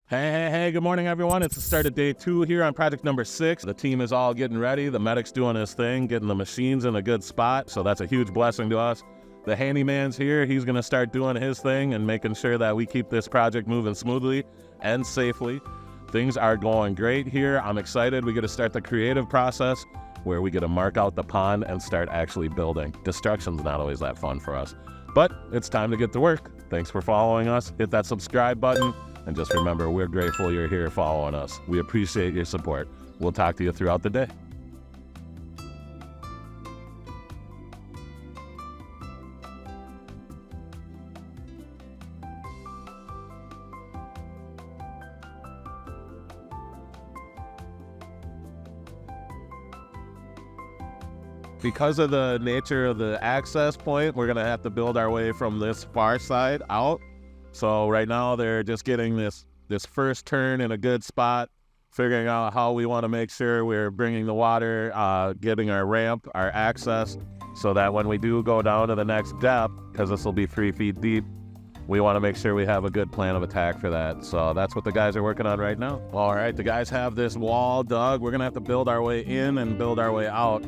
Hey, good morning, everyone. It's the start of day 2 here on project number 6. The team is all getting ready. The medic's doing his thing, getting the machines in a good spot, so that's a huge blessing to us. The handyman's here. He's going to start doing his thing and making sure that we keep this project moving smoothly and safely. Things are going great here. I'm excited. We get to start the creative process where we get to mark out the pond and start actually building. Destruction's not always that fun for us, but it's time to get to work. Thanks for following us. Hit that subscribe button. And just remember, we're grateful you're here following us. We appreciate your support. We'll talk to you throughout the day. Because of the nature of the access point, we're gonna have to build our way from this far side out. So right now they're just getting this first turn in a good spot, figuring out how we want to make sure we're bringing the water, getting our ramp, our access, so that when we do go down to the next depth, because this will be 3 feet deep, we want to make sure we have a good plan of attack for that. So that's what the guys are working on right now. All right, the guys have this wall dug. We're going to have to build our way in and build our way out.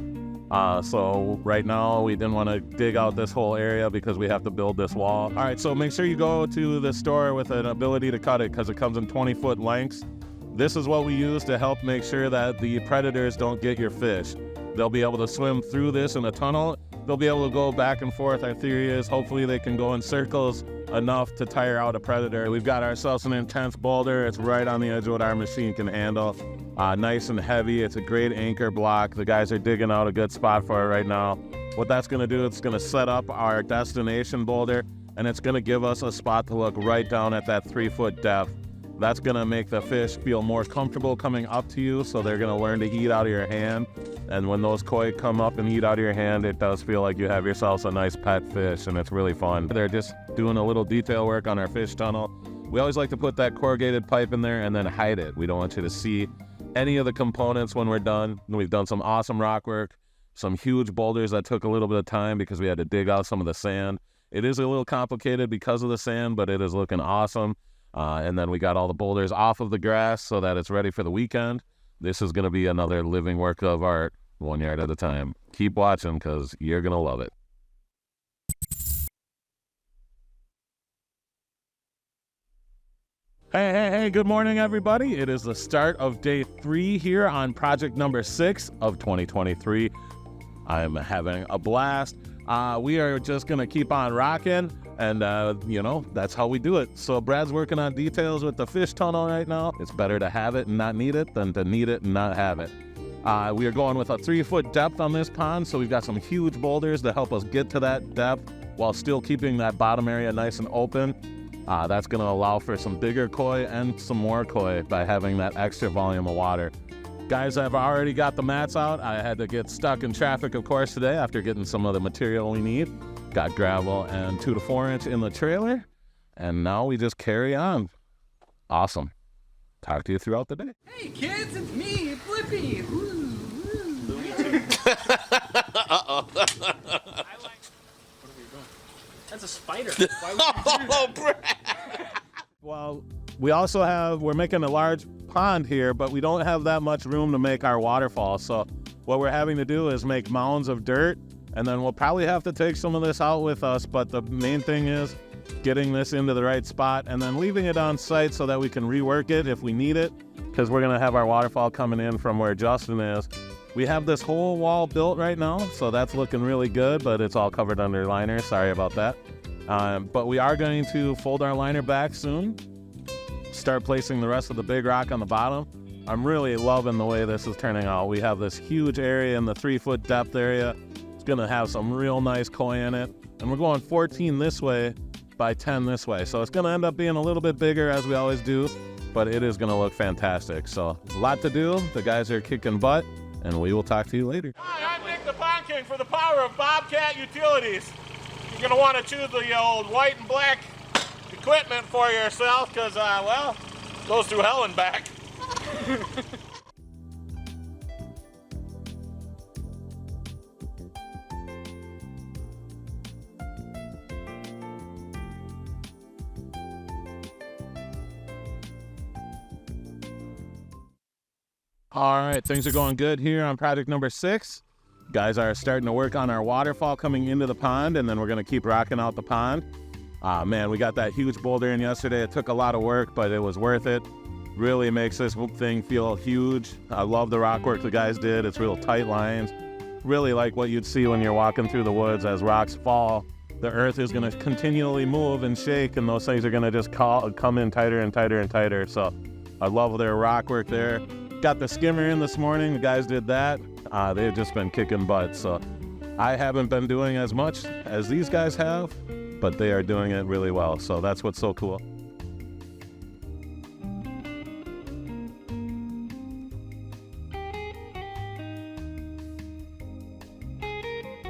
So right now we didn't want to dig out this whole area because we have to build this wall. All right, so make sure you go to the store with an ability to cut it because it comes in 20-foot lengths. This is what we use to help make sure that the predators don't get your fish. They'll be able to swim through this in a tunnel. They'll be able to go back and forth. Our theory is hopefully they can go in circles enough to tire out a predator. We've got ourselves an intense boulder. It's right on the edge of what our machine can handle. Nice and heavy. It's a great anchor block. The guys are digging out a good spot for it right now. What that's going to do, it's going to set up our destination boulder, and it's going to give us a spot to look right down at that 3-foot depth. That's going to make the fish feel more comfortable coming up to you, so they're going to learn to eat out of your hand. And when those koi come up and eat out of your hand, it does feel like you have yourselves a nice pet fish, and it's really fun. They're just doing a little detail work on our fish tunnel. We always like to put that corrugated pipe in there and then hide it. We don't want you to see any of the components when we're done. We've done some awesome rock work, some huge boulders that took a little bit of time because we had to dig out some of the sand. It is a little complicated because of the sand, but it is looking awesome. And then we got all the boulders off of the grass so that it's ready for the weekend. This is going to be another living work of art, 1 yard at a time. Keep watching because you're going to love it. Hey, good morning, everybody. It is the start of day 3 here on project number 6 of 2023. I'm having a blast. We are just going to keep on rocking, and, that's how we do it. So Brad's working on details with the fish tunnel right now. It's better to have it and not need it than to need it and not have it. We are going with a 3-foot depth on this pond, so we've got some huge boulders to help us get to that depth while still keeping that bottom area nice and open. That's going to allow for some bigger koi and some more koi by having that extra volume of water. Guys, I've already got the mats out. I had to get stuck in traffic, of course, today after getting some of the material we need. Got gravel and 2 to 4 inch in the trailer, and now we just carry on. Awesome. Talk to you throughout the day. Hey kids, it's me, Flippy. Uh-oh. What are we doing? That's a spider. Why would you do that? Brad. Well, we're making a large pond here, but we don't have that much room to make our waterfall. So what we're having to do is make mounds of dirt, and then we'll probably have to take some of this out with us. But the main thing is getting this into the right spot and then leaving it on site so that we can rework it if we need it, because we're going to have our waterfall coming in from where Justin is. We have this whole wall built right now, so that's looking really good, but it's all covered under liner. Sorry about that. But we are going to fold our liner back soon, start placing the rest of the big rock on the bottom. I'm really loving the way this is turning out. We have this huge area in the 3-foot depth area. It's going to have some real nice koi in it. And we're going 14 this way by 10 this way. So it's going to end up being a little bit bigger as we always do, but it is going to look fantastic. So a lot to do. The guys are kicking butt, and we will talk to you later. Hi, I'm Nick the Pond King for the power of Bobcat Utilities. You're going to want to choose the old white and black equipment for yourself because, goes through hell and back. All right, things are going good here on project number 6. Guys are starting to work on our waterfall coming into the pond, and then we're going to keep rocking out the pond. Man, we got that huge boulder in yesterday. It took a lot of work, but it was worth it. Really makes this thing feel huge. I love the rock work the guys did. It's real tight lines. Really like what you'd see when you're walking through the woods. As rocks fall, the earth is going to continually move and shake, and those things are going to just come in tighter and tighter and tighter. So I love their rock work there. Got the skimmer in this morning. The guys did that. They've just been kicking butt. So I haven't been doing as much as these guys have, but they are doing it really well. So that's what's so cool.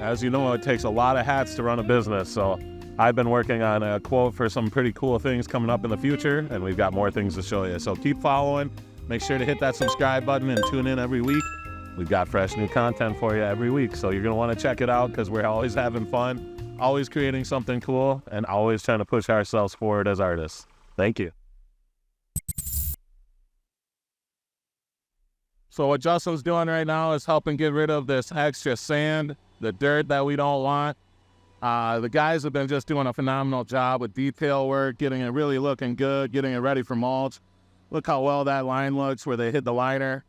As you know, it takes a lot of hats to run a business. So I've been working on a quote for some pretty cool things coming up in the future, and we've got more things to show you. So keep following. Make sure to hit that subscribe button and tune in every week. We've got fresh new content for you every week, so you're going to want to check it out because we're always having fun, always creating something cool, and always trying to push ourselves forward as artists. Thank you. So what Justin's doing right now is helping get rid of this extra sand, the dirt that we don't want. The guys have been just doing a phenomenal job with detail work, getting it really looking good, getting it ready for mulch. Look how well that line looks where they hit the liner.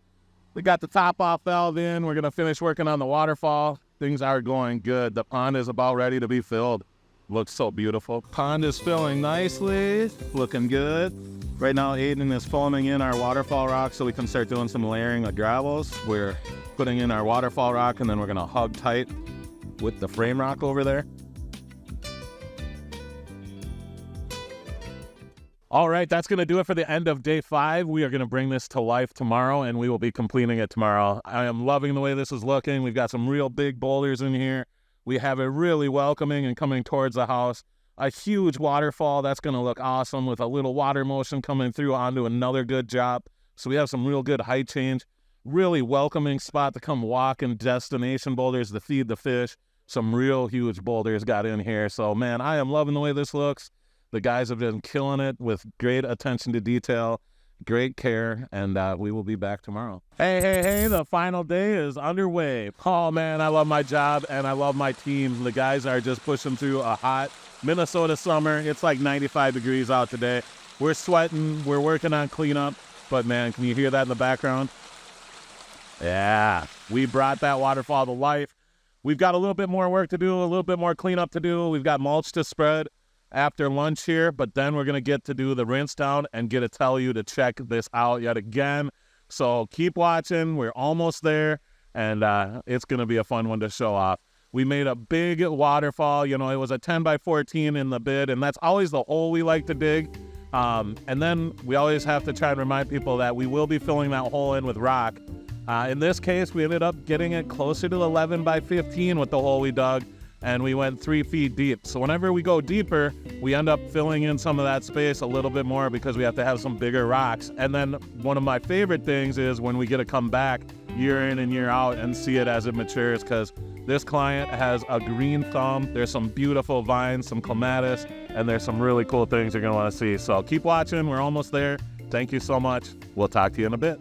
We got the top off valve in. We're going to finish working on the waterfall. Things are going good. The pond is about ready to be filled. Looks so beautiful. Pond is filling nicely, looking good. Right now, Aiden is foaming in our waterfall rock so we can start doing some layering of gravels. We're putting in our waterfall rock, and then we're going to hug tight with the frame rock over there. All right, that's going to do it for the end of day 5. We are going to bring this to life tomorrow, and we will be completing it tomorrow. I am loving the way this is looking. We've got some real big boulders in here. We have it really welcoming and coming towards the house. A huge waterfall that's going to look awesome with a little water motion coming through onto another good job. So we have some real good height change. Really welcoming spot to come walk, and destination boulders to feed the fish. Some real huge boulders got in here. So, man, I am loving the way this looks. The guys have been killing it with great attention to detail, great care, and we will be back tomorrow. Hey, the final day is underway. Oh, man, I love my job, and I love my team. The guys are just pushing through a hot Minnesota summer. It's like 95 degrees out today. We're sweating. We're working on cleanup. But, man, can you hear that in the background? Yeah, we brought that waterfall to life. We've got a little bit more work to do, a little bit more cleanup to do. We've got mulch to spread after lunch here, but then we're going to get to do the rinse down and get to tell you to check this out yet again. So keep watching. We're almost there, and it's going to be a fun one to show off. We made a big waterfall. You know, it was a 10 by 14 in the bid, and that's always the hole we like to dig. And then we always have to try and remind people that we will be filling that hole in with rock. In this case, we ended up getting it closer to 11 by 15 with the hole we dug, and we went 3 feet deep. So whenever we go deeper, we end up filling in some of that space a little bit more because we have to have some bigger rocks. And then one of my favorite things is when we get to come back year in and year out and see it as it matures, because this client has a green thumb. There's some beautiful vines, some clematis, and there's some really cool things you're going to want to see. So keep watching. We're almost there. Thank you so much. We'll talk to you in a bit.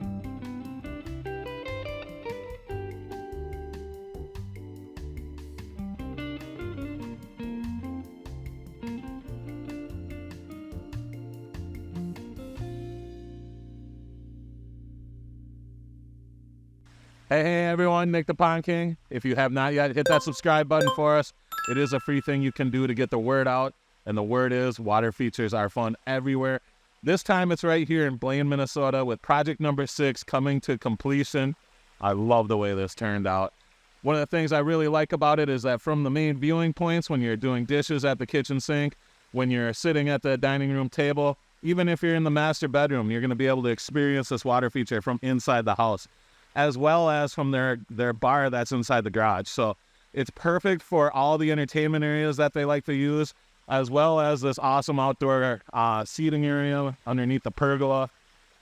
Hey everyone, Nick the Pond King. If you have not yet, hit that subscribe button for us. It is a free thing you can do to get the word out, and the word is water features are fun everywhere. This time it's right here in Blaine, Minnesota, with project number 6 coming to completion. I love the way this turned out. One of the things I really like about it is that from the main viewing points, when you're doing dishes at the kitchen sink, when you're sitting at the dining room table, even if you're in the master bedroom, you're going to be able to experience this water feature from inside the house, as well as from their bar that's inside the garage. So it's perfect for all the entertainment areas that they like to use, as well as this awesome outdoor seating area underneath the pergola.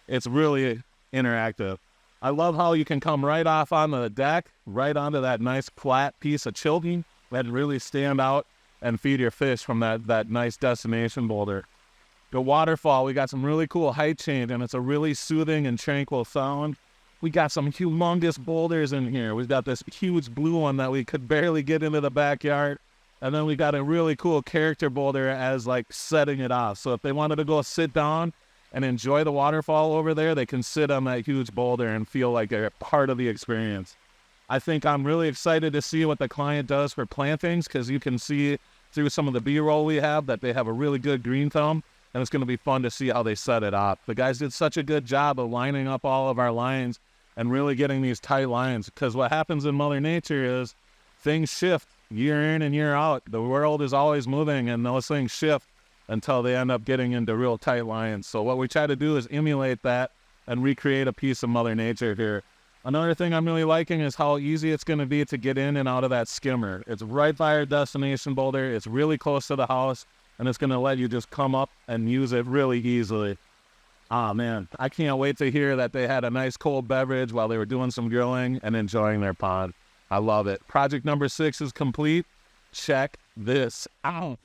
It's really interactive. I love how you can come right off onto the deck, right onto that nice flat piece of chilting, and really stand out and feed your fish from that nice destination boulder. The waterfall, we got some really cool height change, and it's a really soothing and tranquil sound. We got some humongous boulders in here. We've got this huge blue one that we could barely get into the backyard. And then we got a really cool character boulder as like setting it off. So if they wanted to go sit down and enjoy the waterfall over there, they can sit on that huge boulder and feel like they're part of the experience. I think I'm really excited to see what the client does for plantings, because you can see through some of the B-roll we have that they have a really good green thumb, and it's going to be fun to see how they set it up. The guys did such a good job of lining up all of our lines and really getting these tight lines, because what happens in Mother Nature is things shift year in and year out. The world is always moving, and those things shift until they end up getting into real tight lines. So what we try to do is emulate that and recreate a piece of Mother Nature here. Another thing I'm really liking is how easy it's going to be to get in and out of that skimmer. It's right by our destination boulder. It's really close to the house, and it's going to let you just come up and use it really easily. Ah, man, I can't wait to hear that they had a nice cold beverage while they were doing some grilling and enjoying their pond. I love it. Project number 6 is complete. Check this out.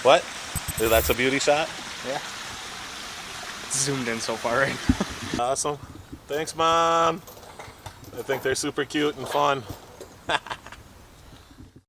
What? That's a beauty shot? Yeah. It's zoomed in so far right now. Awesome. Thanks, Mom. I think they're super cute and fun.